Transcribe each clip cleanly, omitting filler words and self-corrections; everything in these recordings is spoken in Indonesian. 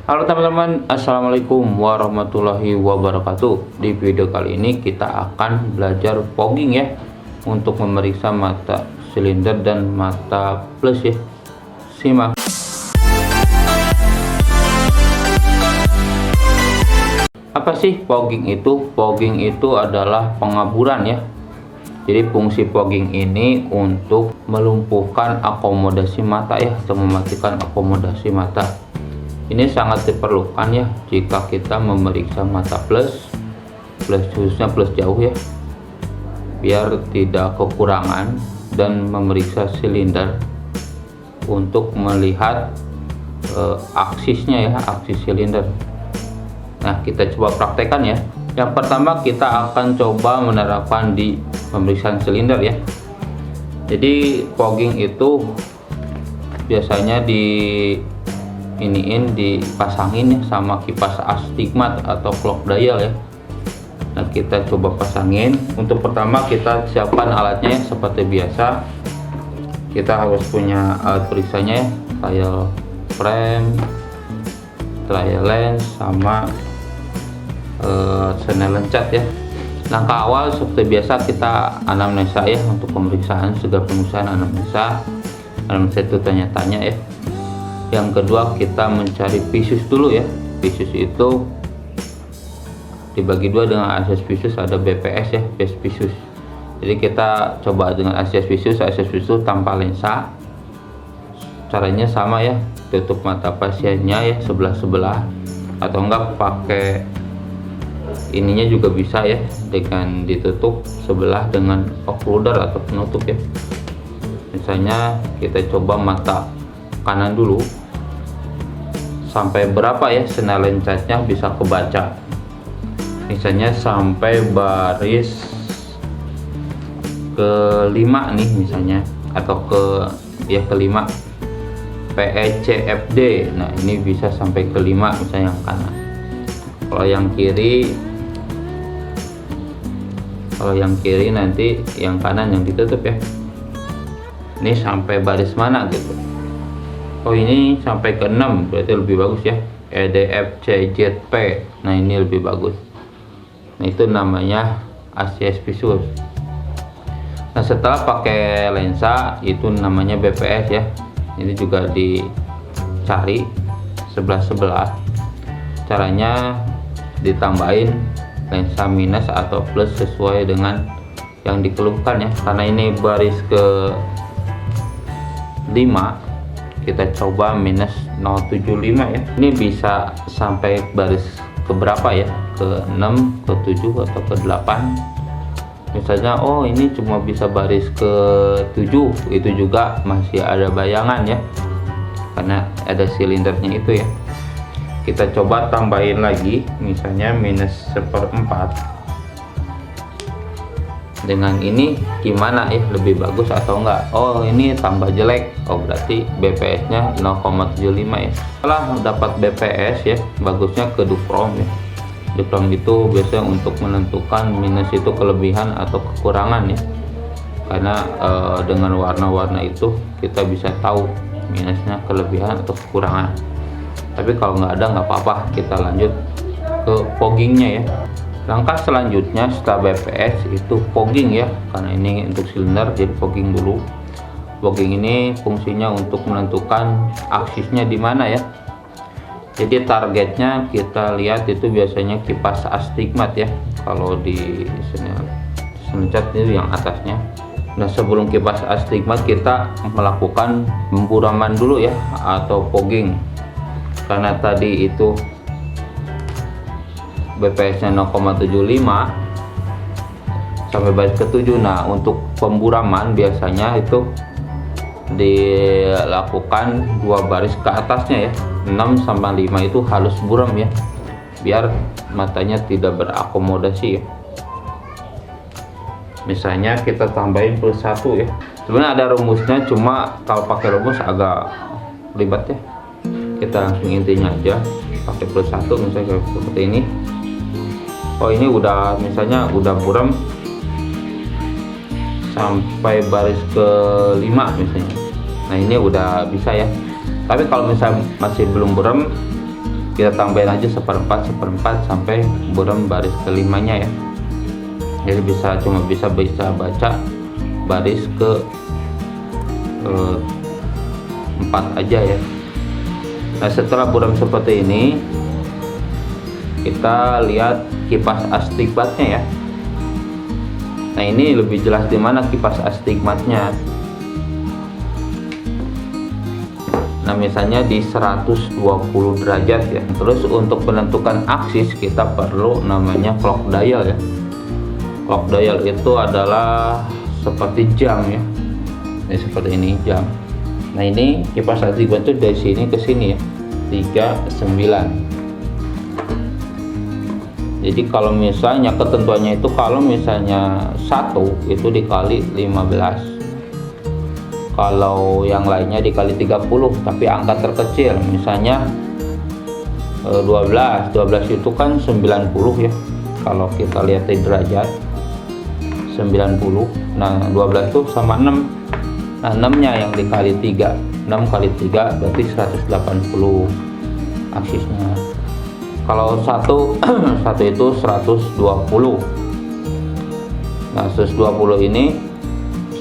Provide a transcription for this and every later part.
Halo teman-teman, assalamualaikum warahmatullahi wabarakatuh. Di video kali ini kita akan belajar fogging ya, untuk memeriksa mata silinder dan mata plus ya. Simak. Apa sih fogging itu? Fogging itu adalah pengaburan ya. Jadi fungsi fogging ini untuk melumpuhkan akomodasi mata ya, atau mematikan akomodasi mata. Ini sangat diperlukan ya jika kita memeriksa mata plus khususnya plus jauh ya, biar tidak kekurangan, dan memeriksa silinder untuk melihat aksisnya ya, aksis silinder. Nah, kita coba praktekkan ya. Yang pertama kita akan coba menerapkan di pemeriksaan silinder ya. Jadi fogging itu biasanya dipasangin ya sama kipas astigmat atau clock dial ya. Nah, kita coba pasangin. Untuk pertama kita siapkan alatnya ya, seperti biasa. Kita harus punya alat periksanya ya, trial frame, trial lens, sama Snellen cat ya. Langkah awal seperti biasa kita anamnesa ya, untuk pemeriksaan segala pemeriksaan anamnesa itu tanya-tanya ya. Yang kedua kita mencari visus dulu ya. Visus itu dibagi dua dengan akses visus, ada BPS ya, base visus. Jadi kita coba dengan akses visus tanpa lensa. Caranya sama ya, tutup mata pasiennya ya sebelah-sebelah, atau enggak pakai ininya juga bisa ya, dengan ditutup sebelah dengan occluder atau penutup ya. Misalnya kita coba mata kanan dulu, sampai berapa ya Snellen catnya bisa kebaca. Misalnya sampai baris kelima nih misalnya, atau kelima PECFD. Nah, ini bisa sampai kelima misalnya yang kanan. Kalau yang kiri nanti yang kanan yang ditutup ya. Ini sampai baris mana gitu. Oh, ini sampai ke 6, berarti lebih bagus ya, EDFCZP. Nah, ini lebih bagus. Nah, itu namanya akses visus. Nah, setelah pakai lensa itu namanya BPS ya. Ini juga dicari sebelah-sebelah. Caranya ditambahin lensa minus atau plus sesuai dengan yang dikeluhkan ya. Karena ini baris ke 5, kita coba minus 075 ya. Ini bisa sampai baris ke berapa ya, ke 6, ke 7, atau ke 8. Misalnya oh ini cuma bisa baris ke 7, itu juga masih ada bayangan ya, karena ada silindernya itu ya. Kita coba tambahin lagi, misalnya minus 1/4. Dengan ini gimana ya, lebih bagus atau enggak? Oh, ini tambah jelek. Oh, berarti BPS nya 0,75 ya. Setelah dapat BPS ya, bagusnya ke duprom ya. Duprom itu biasanya untuk menentukan minus itu kelebihan atau kekurangan ya. Karena dengan warna-warna itu kita bisa tahu minusnya kelebihan atau kekurangan. Tapi kalau nggak ada nggak apa-apa, kita lanjut ke foggingnya ya. Langkah selanjutnya setelah BPS itu fogging ya, karena ini untuk silinder jadi fogging dulu. Fogging ini fungsinya untuk menentukan aksisnya di mana ya. Jadi targetnya kita lihat itu biasanya kipas astigmat ya, kalau di Snellen cat itu yang atasnya. Nah, sebelum kipas astigmat kita melakukan pemburaman dulu ya, atau fogging. Karena tadi itu BPS nya 0,75 sampai baris ke-7. Nah, untuk pemburaman biasanya itu dilakukan 2 baris ke atasnya ya, 6 sampai 5 itu halus buram ya, biar matanya tidak berakomodasi ya. Misalnya kita tambahin plus 1 ya. Sebenarnya ada rumusnya, cuma kalau pakai rumus agak ribet ya. Kita langsung intinya aja, pakai plus 1 misalnya seperti ini. Oh, ini udah misalnya udah buram sampai baris ke 5 misalnya. Nah, ini udah bisa ya. Tapi kalau misalnya masih belum buram, kita tambahin aja seperempat sampai buram baris kelimanya ya. Jadi cuma bisa baca baris ke 4 aja ya. Nah setelah buram seperti ini, kita lihat kipas astigmatnya ya. Nah ini lebih jelas di mana kipas astigmatnya. Nah misalnya di 120 derajat ya. Terus untuk menentukan aksis kita perlu namanya clock dial ya. Clock dial itu adalah seperti jam ya. Ini seperti ini jam. Nah ini kipas astigmat itu dari sini ke sini ya, 39. Jadi kalau misalnya ketentuannya itu kalau misalnya 1 itu dikali 15, kalau yang lainnya dikali 30, tapi angka terkecil misalnya 12 itu kan 90 ya. Kalau kita lihat di derajat 90, nah 12 itu sama 6. Nah 6 nya yang dikali 3, 6 kali 3 berarti 180 aksisnya. Kalau satu itu 120. Nah 120 ini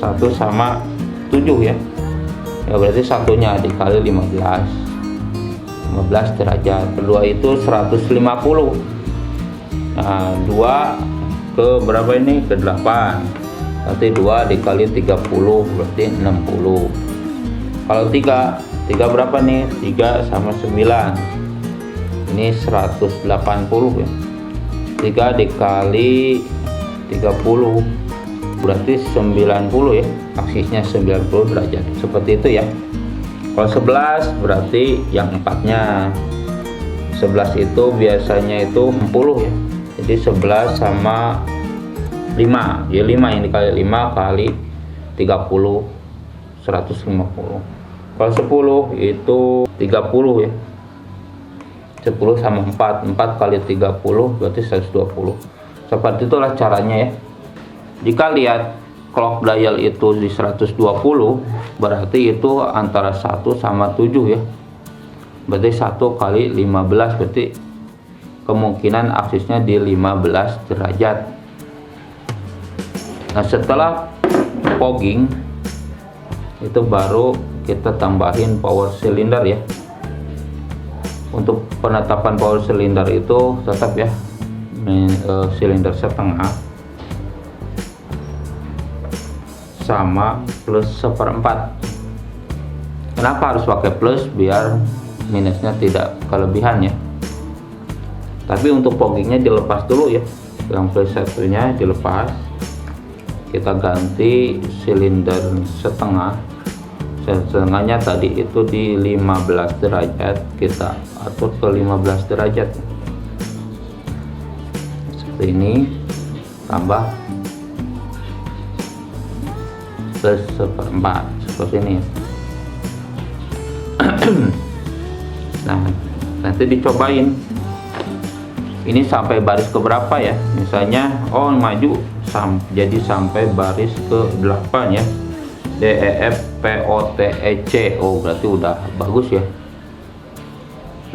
1 sama 7 ya. Ya berarti satunya dikali 15 derajat. Kedua itu 150. Nah 2 ke berapa ini? Ke 8. Berarti 2 dikali 30 berarti 60. Kalau 3 berapa nih? 3 sama 9. Ini 180 ya. 3 dikali 30 berarti 90 ya. Aksisnya 90 derajat. Seperti itu ya. Kalau 11 berarti yang 4-nya. 11 itu biasanya itu 60 ya. Jadi 11 sama 5. Ya 5 yang dikali 5 kali 30 150. Kalau 10 itu 30 ya. 10 sama 4 kali 30 berarti 120. Seperti itulah caranya ya. Jika lihat clock dial itu di 120 berarti itu antara 1 sama 7 ya. Berarti 1 kali 15 berarti kemungkinan aksisnya di 15 derajat. Nah setelah fogging itu baru kita tambahin power cylinder ya. Untuk penetapan power cylinder itu tetap ya silinder setengah sama plus 1/4. Kenapa harus pakai plus? Biar minusnya tidak kelebihan ya. Tapi untuk foggingnya dilepas dulu ya, yang plus satunya dilepas, kita ganti silinder setengahnya tadi itu di 15 derajat, kita atur ke 15 derajat seperti ini, tambah plus 1/4 seperti ini. Nah nanti dicobain ini sampai baris ke berapa ya. Misalnya maju jadi sampai baris ke 8 ya. D, E, F, P, O, T, E, C. Berarti udah bagus ya.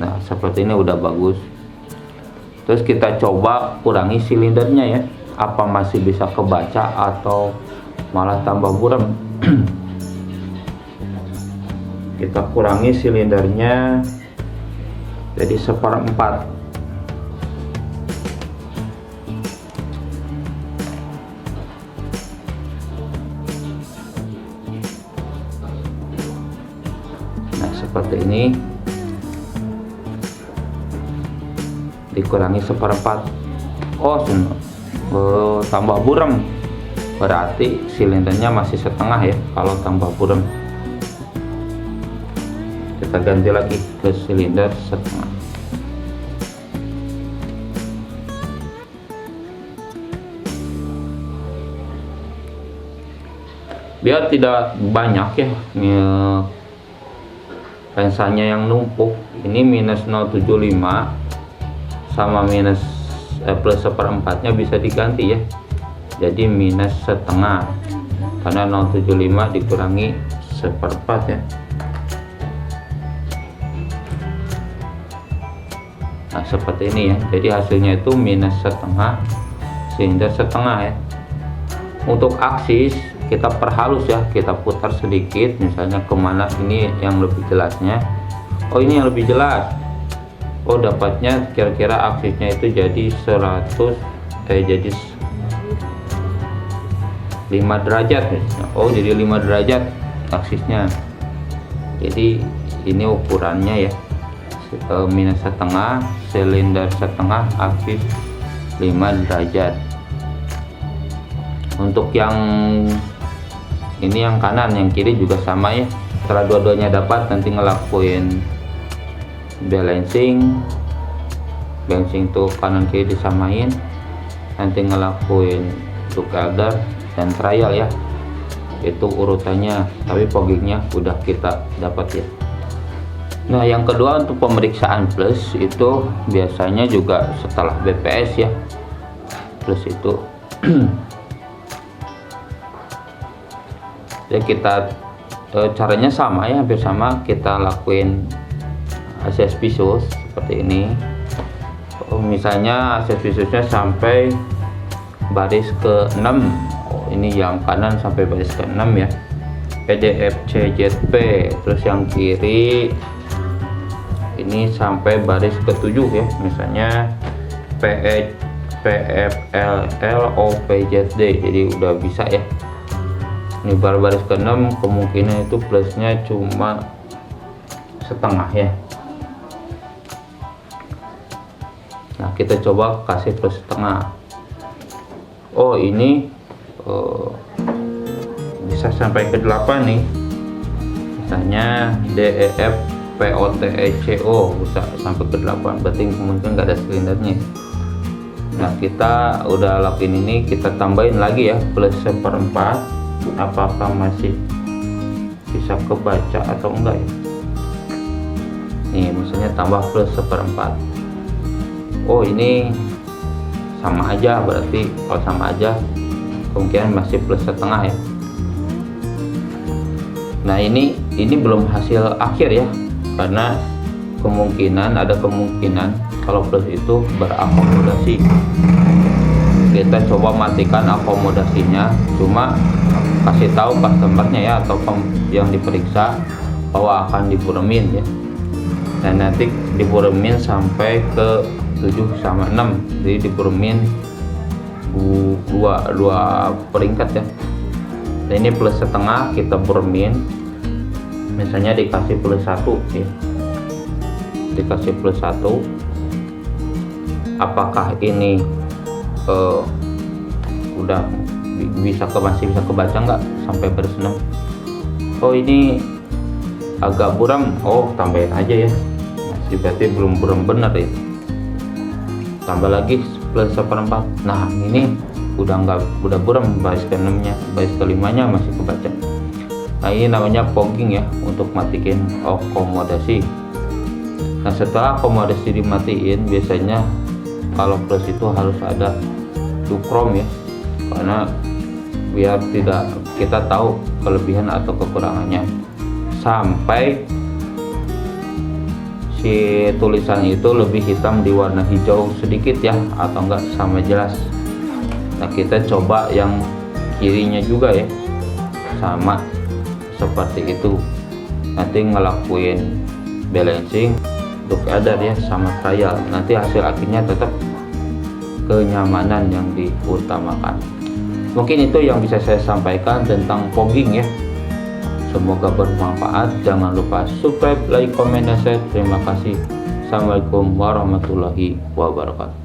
Nah seperti ini udah bagus. Terus kita coba kurangi silindernya ya, apa masih bisa kebaca atau malah tambah buram. Kita kurangi silindernya jadi 1/4. Seperti ini, dikurangi 1/4. Tambah buram, berarti silindernya masih setengah ya. Kalau tambah buram, kita ganti lagi ke silinder setengah. Biar tidak banyak ya pensanya yang numpuk. Ini minus 075 sama plus 1/4-nya bisa diganti ya, jadi minus setengah, karena 075 dikurangi 1/4 ya. Nah seperti ini ya, jadi hasilnya itu minus setengah, silinder setengah ya. Untuk aksis kita perhalus ya, kita putar sedikit, misalnya kemana ini yang lebih jelasnya. Oh ini yang lebih jelas. Oh dapatnya kira-kira aksisnya itu jadi 5 derajat ya. Oh jadi 5 derajat aksisnya. Jadi ini ukurannya ya, minus setengah, silinder setengah, aksis 5 derajat. Untuk yang ini yang kanan, yang kiri juga sama ya. Setelah dua-duanya dapat, nanti ngelakuin balancing tuh kanan kiri disamain, nanti ngelakuin hook elder dan trial ya. Itu urutannya, tapi foggingnya udah kita dapat ya. Nah yang kedua untuk pemeriksaan plus itu biasanya juga setelah BPS ya. Plus itu ya kita caranya sama ya, hampir sama, kita lakuin akses visus seperti ini. Misalnya akses visusnya sampai baris ke-6. Ini yang kanan sampai baris ke-6 ya, PDFCZP. Terus yang kiri ini sampai baris ke-7 ya, misalnya PFLL OPZD. Jadi udah bisa ya. Ini baris ke-6, kemungkinan itu plusnya cuma setengah ya. Nah kita coba kasih plus setengah. Oh ini bisa sampai ke 8 nih, misalnya DEF POTECO bisa sampai ke 8, berarti mungkin nggak ada silindernya. Nah kita udah lakuin ini, kita tambahin lagi ya plus 1/4, apakah masih bisa kebaca atau enggak ya. Nih misalnya tambah plus 1/4. Oh ini sama aja, berarti kalau sama aja kemungkinan masih plus setengah ya. Nah ini belum hasil akhir ya, karena ada kemungkinan kalau plus itu berakomodasi. Kita coba matikan akomodasinya, cuma kasih tahu customernya ya, atau yang diperiksa bahwa akan diburemin ya. Dan nanti diburemin sampai ke 7/6, jadi diburemin dua peringkat ya. Dan ini plus setengah, kita buremin, misalnya dikasih plus 1 ya, dikasih plus 1. Apakah ini udah masih bisa kebaca nggak sampai baris 6? Oh ini agak buram, oh tambahin aja ya, masih berarti belum buram bener ya, tambah lagi plus 1/4. Nah ini udah buram, baris ke-6 nya, baris ke-5 nya masih kebaca. Nah ini namanya fogging ya, untuk matikan akomodasi. Nah setelah akomodasi dimatiin, biasanya kalau plus itu harus ada dukrom ya, karena biar kita tahu kelebihan atau kekurangannya, sampai si tulisan itu lebih hitam di warna hijau sedikit ya, atau enggak sama jelas. Nah kita coba yang kirinya juga ya, sama seperti itu. Nanti ngelakuin balancing, hook elder ya, sama trial. Nanti hasil akhirnya tetap kenyamanan yang diutamakan. Mungkin itu yang bisa saya sampaikan tentang fogging ya. Semoga bermanfaat. Jangan lupa subscribe, like, komen, dan share. Terima kasih. Assalamualaikum warahmatullahi wabarakatuh.